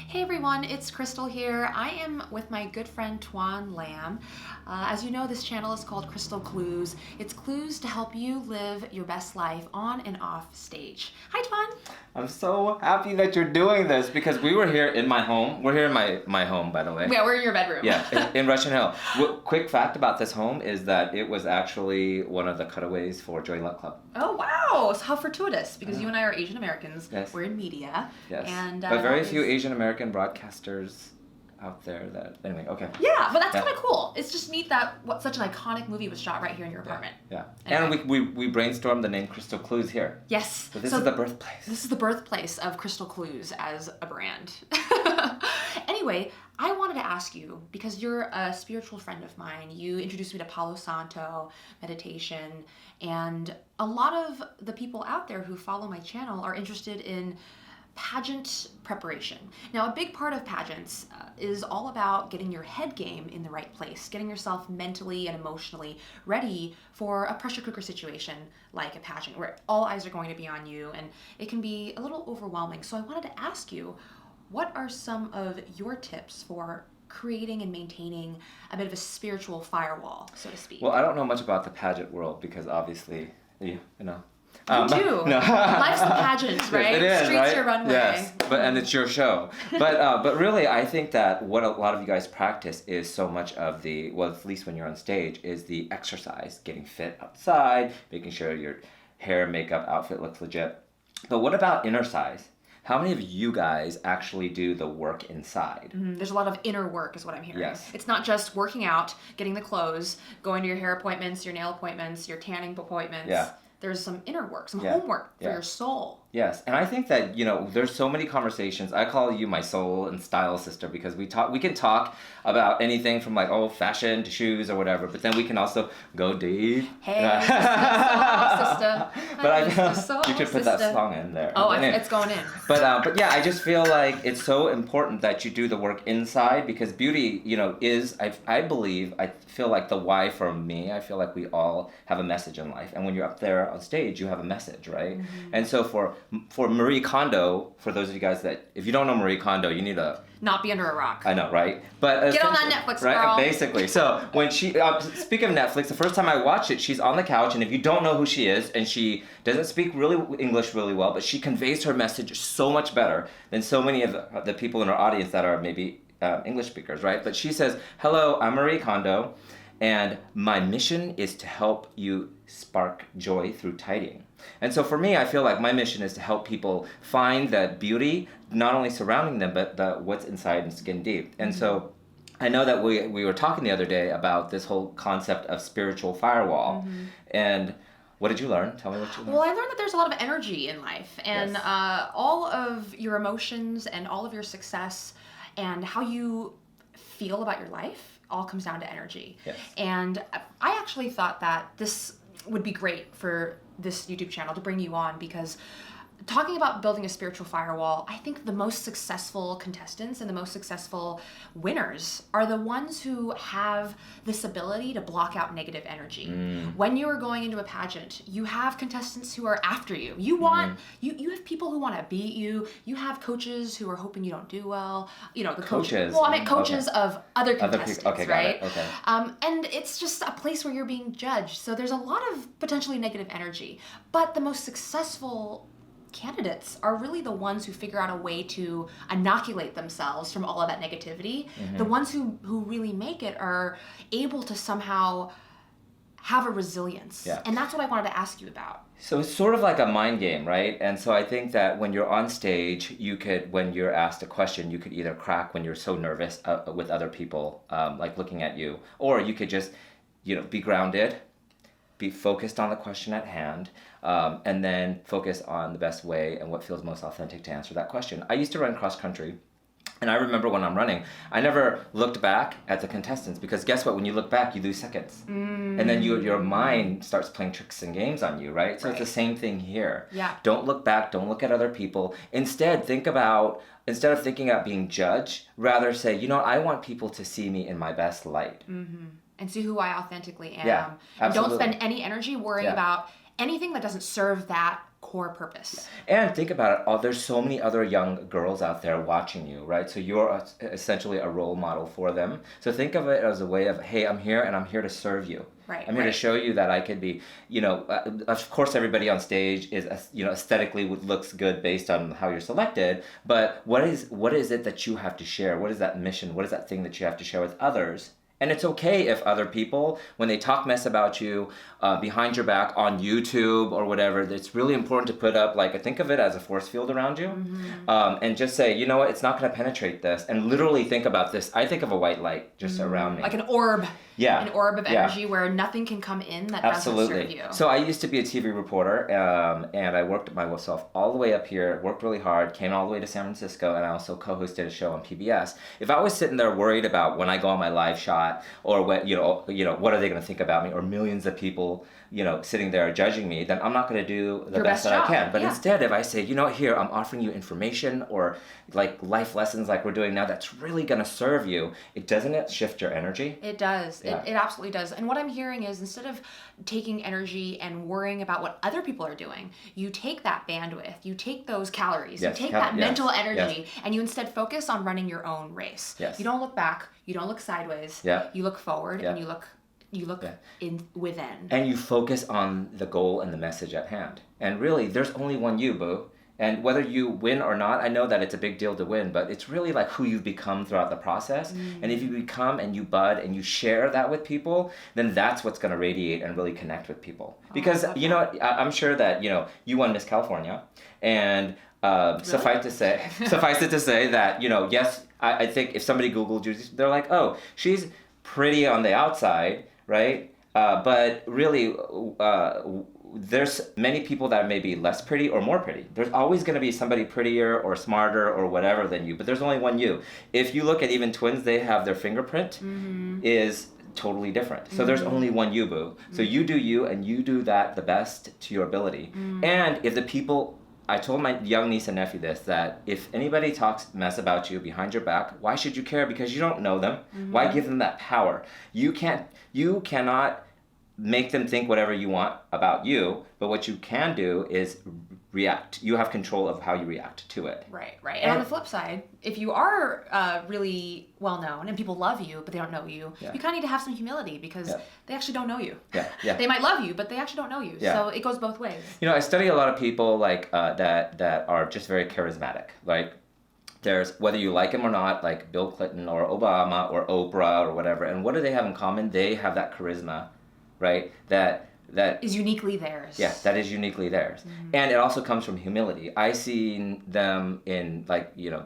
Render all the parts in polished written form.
Hey everyone, it's Crystal here. I am with my good friend Toan Lam. As you know, this channel is called Crystal Clues. It's clues to help you live your best life on and off stage. Hi Toan. I'm so happy that you're doing this because we were here in my home. We're here in my home, by the way. Yeah, we're in your bedroom. Yeah, in Russian Hill. Quick fact about this home is that it was actually one of the cutaways for Joy Luck Club. Oh wow! So how fortuitous, because you and I are Asian Americans. Yes. We're in media. Yes. And but very few Asian American broadcasters out there that, anyway, okay. Yeah, but that's kind of cool. It's just neat that such an iconic movie was shot right here in your apartment. Yeah. Anyway. And we brainstormed the name Crystal Clues here. Yes. So this is the birthplace. This is the birthplace of Crystal Clues as a brand. Anyway, I wanted to ask you, because you're a spiritual friend of mine, you introduced me to Palo Santo, meditation, and a lot of the people out there who follow my channel are interested in pageant preparation. Now, a big part of pageants is all about getting your head game in the right place, getting yourself mentally and emotionally ready for a pressure cooker situation like a pageant where all eyes are going to be on you and it can be a little overwhelming. So I wanted to ask you, what are some of your tips for creating and maintaining a bit of a spiritual firewall, so to speak? Well, I don't know much about the pageant world because obviously, you know. You do. No. Life's the pageant, right? It is, Streets right? your runway. Yes, and it's your show. But really, I think that what a lot of you guys practice is so much of at least when you're on stage, is the exercise, getting fit outside, making sure your hair, makeup, outfit looks legit. But what about inner size? How many of you guys actually do the work inside? There's a lot of inner work is what I'm hearing. Yes. It's not just working out, getting the clothes, going to your hair appointments, your nail appointments, your tanning appointments. Yeah. There's some inner work, some homework for your soul. Yes, and I think that, there's so many conversations. I call you my soul and style sister because we can talk about anything from fashion to shoes or whatever, but then we can also go deep. Hey, sister. But you could put that song in there. Oh, it's going in. But yeah, I just feel like it's so important that you do the work inside because beauty, is, I feel like the why for me, I feel like we all have a message in life. And when you're up there on stage, you have a message, right? Mm-hmm. And so for Marie Kondo, for those of you guys that, if you don't know Marie Kondo, you need to not be under a rock. I know, right? But get on that Netflix, right? girl. Basically. So when she, speaking of Netflix, the first time I watched it, she's on the couch, and if you don't know who she is, and she doesn't speak English really well, but she conveys her message so much better than so many of the people in our audience that are maybe English speakers, right? But she says, "Hello, I'm Marie Kondo, and my mission is to help you spark joy through tidying." And so for me, I feel like my mission is to help people find that beauty, not only surrounding them, but what's inside and skin deep. And so I know that we were talking the other day about this whole concept of spiritual firewall. Mm-hmm. And what did you learn? Tell me what you learned. Well, I learned that there's a lot of energy in life. And yes. All of your emotions and all of your success and how you feel about your life all comes down to energy. Yes. And I actually thought that this would be great for this YouTube channel to bring you on, because talking about building a spiritual firewall, I think the most successful contestants and the most successful winners are the ones who have this ability to block out negative energy. When you are going into a pageant, you have contestants who are after you. You want you have people who want to beat you. You have coaches who are hoping you don't do well. The coaches. Well, I meant coaches of other contestants, okay, right? Got it. Okay. And it's just a place where you're being judged. So there's a lot of potentially negative energy. But the most successful candidates are really the ones who figure out a way to inoculate themselves from all of that negativity. Mm-hmm. The ones who really make it are able to somehow have a resilience. Yeah. And that's what I wanted to ask you about. So it's sort of like a mind game, right? And so I think that when you're on stage, when you're asked a question, you could either crack when you're so nervous with other people, like looking at you, or you could just, be grounded, be focused on the question at hand, and then focus on the best way and what feels most authentic to answer that question. I used to run cross country, and I remember when I'm running, I never looked back at the contestants, because guess what? When you look back, you lose seconds. And then your mind starts playing tricks and games on you, right? So It's the same thing here. Yeah. Don't look back, don't look at other people. Instead of thinking about being judged, rather say, I want people to see me in my best light. Mm-hmm. And see who I authentically am. Yeah, and don't absolutely. spend any energy worrying about anything that doesn't serve that core purpose. And think about it, there's so many other young girls out there watching you, right? So you're essentially a role model for them. So think of it as a way of, hey, I'm here and I'm here to serve you. Right, I'm here to show you that I could be, of course everybody on stage is, aesthetically looks good based on how you're selected, but what is it that you have to share? What is that mission? What is that thing that you have to share with others? And it's okay if other people, when they talk mess about you behind your back on YouTube or whatever, it's really important to put up, think of it as a force field around you. And just say, you know what, it's not going to penetrate this. And literally think about this. I think of a white light just around me. Like an orb. Yeah. An orb of energy where nothing can come in that doesn't serve you. So I used to be a TV reporter, and I worked myself all the way up here, worked really hard, came all the way to San Francisco, and I also co-hosted a show on PBS. If I was sitting there worried about when I go on my live shot, or what what are they going to think about me, or millions of people sitting there judging me, then I'm not going to do the best that I can. But instead, if I say, here, I'm offering you information or life lessons like we're doing now that's really going to serve you, doesn't it shift your energy? It does. Yeah. It absolutely does. And what I'm hearing is, instead of taking energy and worrying about what other people are doing, you take that bandwidth, you take those calories, you take that mental energy, and you instead focus on running your own race. Yes. You don't look back, you don't look sideways, you look forward, and you look in within. And you focus on the goal and the message at hand. And really, there's only one you, boo. And whether you win or not, I know that it's a big deal to win, but it's really like who you've become throughout the process. And if you become and you bud and you share that with people, then that's what's going to radiate and really connect with people. Because, I'm sure that, you won Miss California. And suffice it to say that, yes, I think if somebody Googled you, they're like, oh, she's pretty on the outside, right? But really, there's many people that may be less pretty or more pretty. There's always going to be somebody prettier or smarter or whatever than you, but there's only one you. If you look at even twins, they have their fingerprint is totally different. So there's only one you, boo. So you do you, and you do that the best to your ability. And if the people, I told my young niece and nephew this, that if anybody talks mess about you behind your back, why should you care? Because you don't know them. Why give them that power? You cannot make them think whatever you want about you, but what you can do is react. You have control of how you react to it. Right. And on the flip side, if you are really well known and people love you, but they don't know you, you kind of need to have some humility, because they actually don't know you. They might love you, but they actually don't know you. So it goes both ways. I study a lot of people that are just very charismatic. There's, whether you like him or not, like Bill Clinton or Obama or Oprah or whatever, and what do they have in common? They have that charisma, right? That is uniquely theirs. Yeah, that is uniquely theirs. And it also comes from humility. I seen them in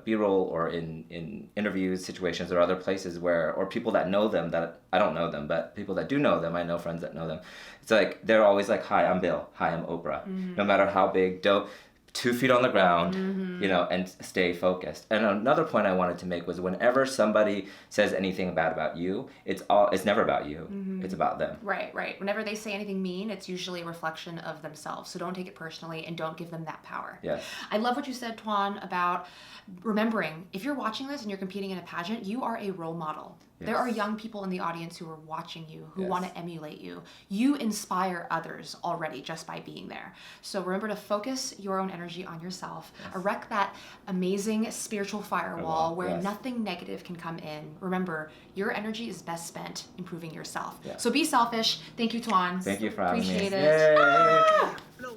B-roll or in interviews, situations, or other places or people that know them, that I don't know them, but people that do know them, I know friends that know them. It's like, they're always like, hi, I'm Bill. Hi, I'm Oprah. No matter how big, 2 feet on the ground, and stay focused. And another point I wanted to make was, whenever somebody says anything bad about you, it's never about you. It's about them. Right. Whenever they say anything mean, it's usually a reflection of themselves. So don't take it personally and don't give them that power. Yes. I love what you said, Toan, about remembering, if you're watching this and you're competing in a pageant, you are a role model. Yes. There are young people in the audience who are watching you, who want to emulate you. You inspire others already just by being there. So remember to focus your own energy on yourself. Erect that amazing spiritual firewall where nothing negative can come in. Remember, your energy is best spent improving yourself. So be selfish. Thank you, Toan. Thank you for having me. Appreciate it. Yay.